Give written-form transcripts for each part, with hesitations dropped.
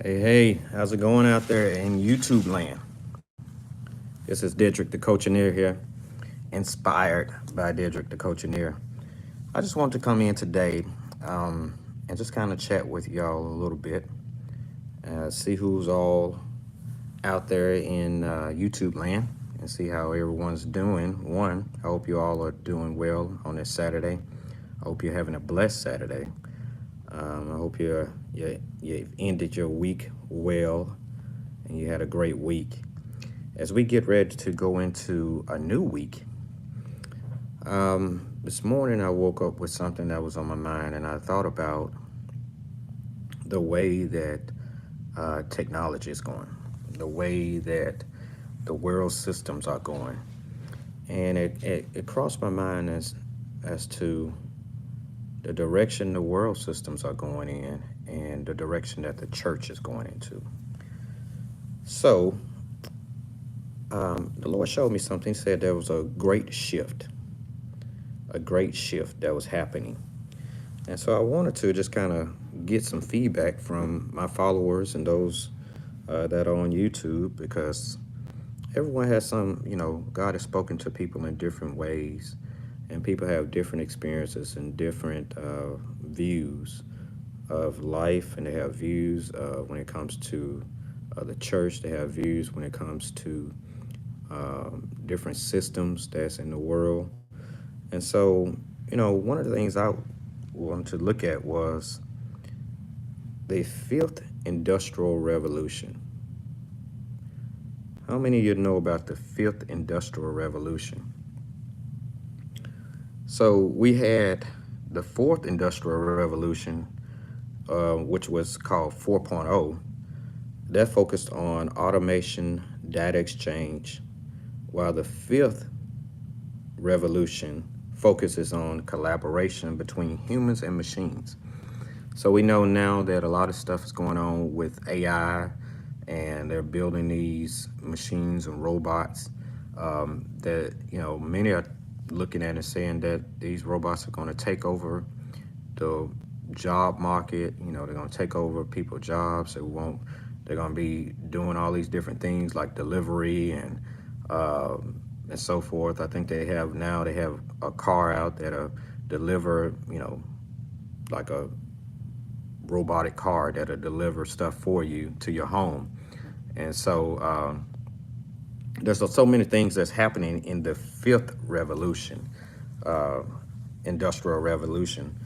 Hey, how's it going out there in YouTube land? This is Dedrick the Coachineer here, inspired by Dedrick the Coachineer. I just wanted to come in today and just kind of chat with y'all a little bit, see who's all out there in YouTube land, and see how everyone's doing. One, I hope you all are doing well on this Saturday. I hope you're having a blessed Saturday. I hope you've ended your week well and you had a great week. As we get ready to go into a new week, this morning I woke up with something that was on my mind, and I thought about the way that technology is going, the way that the world systems are going. And it crossed my mind as to the direction the world systems are going in and the direction that the church is going into. So the Lord showed me something. He said there was a great shift that was happening. And so I wanted to just kind of get some feedback from my followers and those that are on YouTube, because everyone has God has spoken to people in different ways, and people have different experiences and different views of life, and they have views when it comes to the church. They have views when it comes to different systems that's in the world. And so, one of the things I wanted to look at was the fifth industrial revolution. How many of you know about the fifth industrial revolution? So we had the fourth industrial revolution, which was called 4.0. That focused on automation, data exchange, while the fifth revolution focuses on collaboration between humans and machines. So we know now that a lot of stuff is going on with AI, and they're building these machines and robots that, many are looking at and saying that these robots are going to take over the job market. They're going to take over people's jobs. They're going to be doing all these different things like delivery and so forth. I think they have a car out that'll deliver, like a robotic car that'll deliver stuff for you to your home. And so there's so many things that's happening in the fifth revolution, industrial revolution.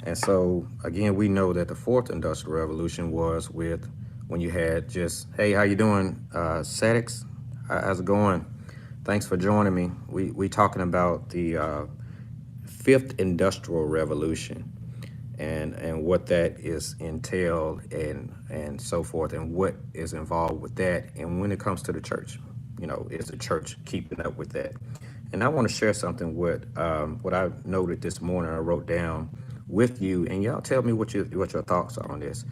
And so again, we know that the fourth industrial revolution was with when you had just, hey, how you doing, Sadix? How's it going? Thanks for joining me. We talking about the fifth industrial revolution and what that is entailed and so forth, and what is involved with that. And when it comes to the church, is the church keeping up with that? And I want to share something with what I noted this morning. I wrote down with you, and y'all tell me what your thoughts are on this.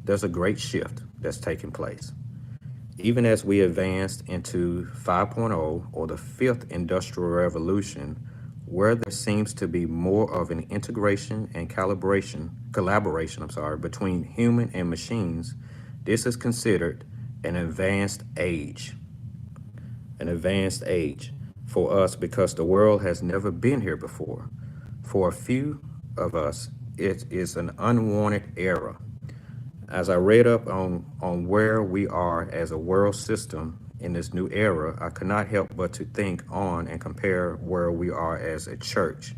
There's a great shift that's taking place. Even as we advanced into 5.0, or the fifth industrial revolution, where there seems to be more of an integration and collaboration, between human and machines, this is considered an advanced age. An advanced age for us, because the world has never been here before. For a few of us, it is an unwanted era. As I read up on where we are as a world system in this new era, I could not help but to think on and compare where we are as a church.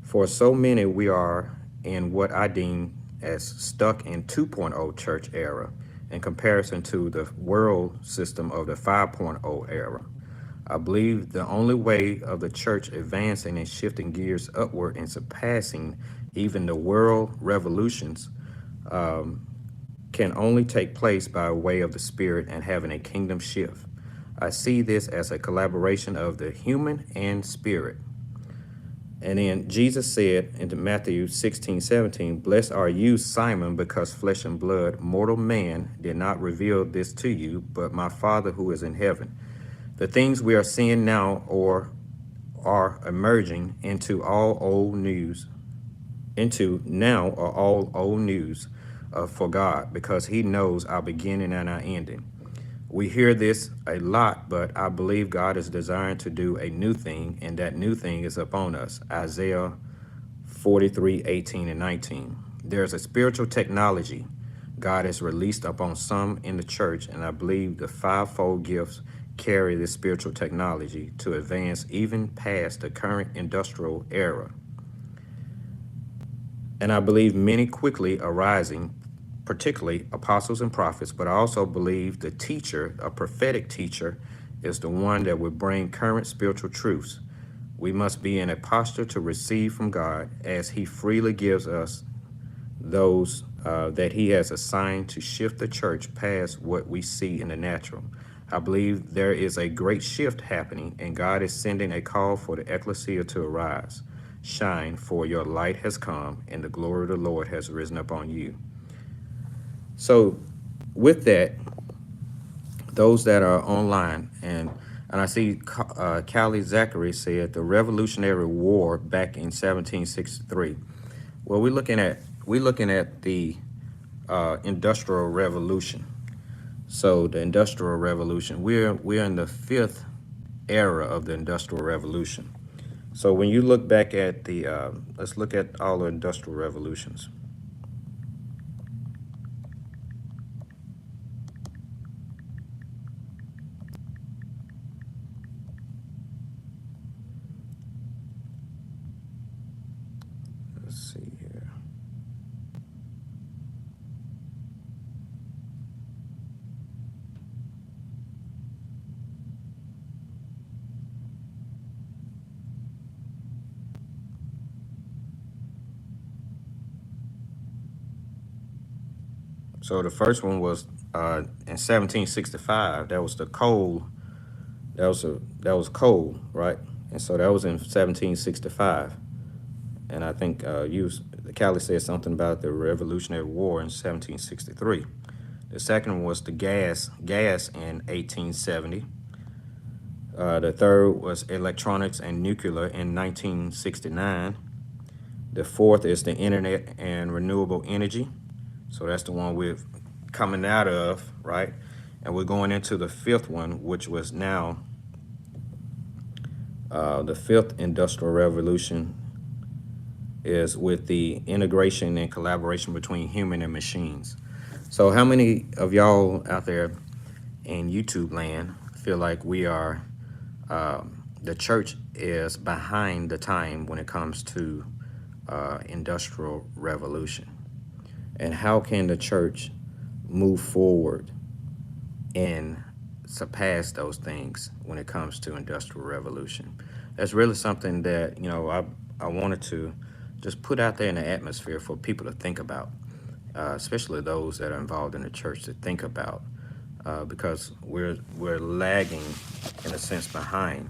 For so many, we are in what I deem as stuck in 2.0 church era in comparison to the world system of the 5.0 era. I believe the only way of the church advancing and shifting gears upward and surpassing even the world revolutions can only take place by way of the Spirit and having a kingdom shift. I see this as a collaboration of the human and spirit. And then Jesus said in Matthew 16:17, "Blessed are you, Simon, because flesh and blood, mortal man, did not reveal this to you, but my Father who is in heaven." The things we are seeing now or are emerging into all old news into now are all old news for God, because he knows our beginning and our ending. We hear this a lot, but I believe God is designed to do a new thing, and that new thing is upon us. Isaiah 43:18 and 19. There's a spiritual technology God has released upon some in the church, and I believe the fivefold gifts carry this spiritual technology to advance even past the current industrial era. And I believe many quickly arising, particularly apostles and prophets, but I also believe the teacher, a prophetic teacher, is the one that would bring current spiritual truths. We must be in a posture to receive from God as he freely gives us those that he has assigned to shift the church past what we see in the natural. I believe there is a great shift happening, and God is sending a call for the Ekklesia to arise. Shine, for your light has come, and the glory of the Lord has risen upon you. So, with that, those that are online, and I see Callie Zachary said the Revolutionary War back in 1763. Well, we're looking at the Industrial Revolution. So the Industrial Revolution, we're in the fifth era of the Industrial Revolution. So when you look back at the, let's look at all the industrial revolutions. Let's see here. So the first one was in 1765. That was the coal. That was coal, right? And so that was in 1765. And I think Callie said something about the Revolutionary War in 1763. The second one was the gas in 1870. The third was electronics and nuclear in 1969. The fourth is the internet and renewable energy. So that's the one we're coming out of, right? And we're going into the fifth one, which was now the fifth industrial revolution, is with the integration and collaboration between human and machines. So how many of y'all out there in YouTube land feel like we are, the church is behind the time when it comes to industrial revolution? And how can the church move forward and surpass those things when it comes to industrial revolution? That's really something that, I wanted to just put out there in the atmosphere for people to think about, especially those that are involved in the church to think about, because we're lagging in a sense behind.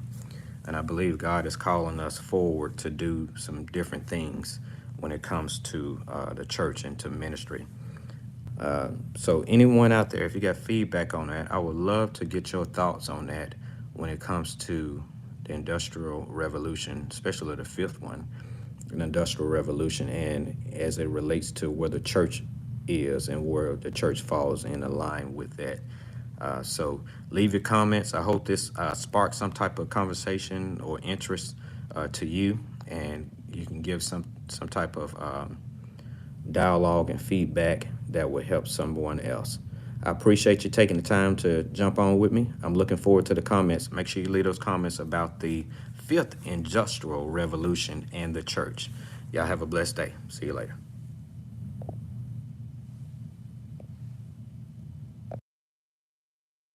And I believe God is calling us forward to do some different things when it comes to the church and to ministry. So anyone out there, if you got feedback on that, I would love to get your thoughts on that when it comes to the Industrial Revolution, especially the fifth one, an Industrial Revolution, and as it relates to where the church is and where the church falls in line with that. So leave your comments. I hope this sparks some type of conversation or interest to you, and you can give some type of dialogue and feedback that will help someone else. I appreciate you taking the time to jump on with me. I'm looking forward to the comments. Make sure you leave those comments about the fifth industrial revolution and the church. Y'all have a blessed day. See you later.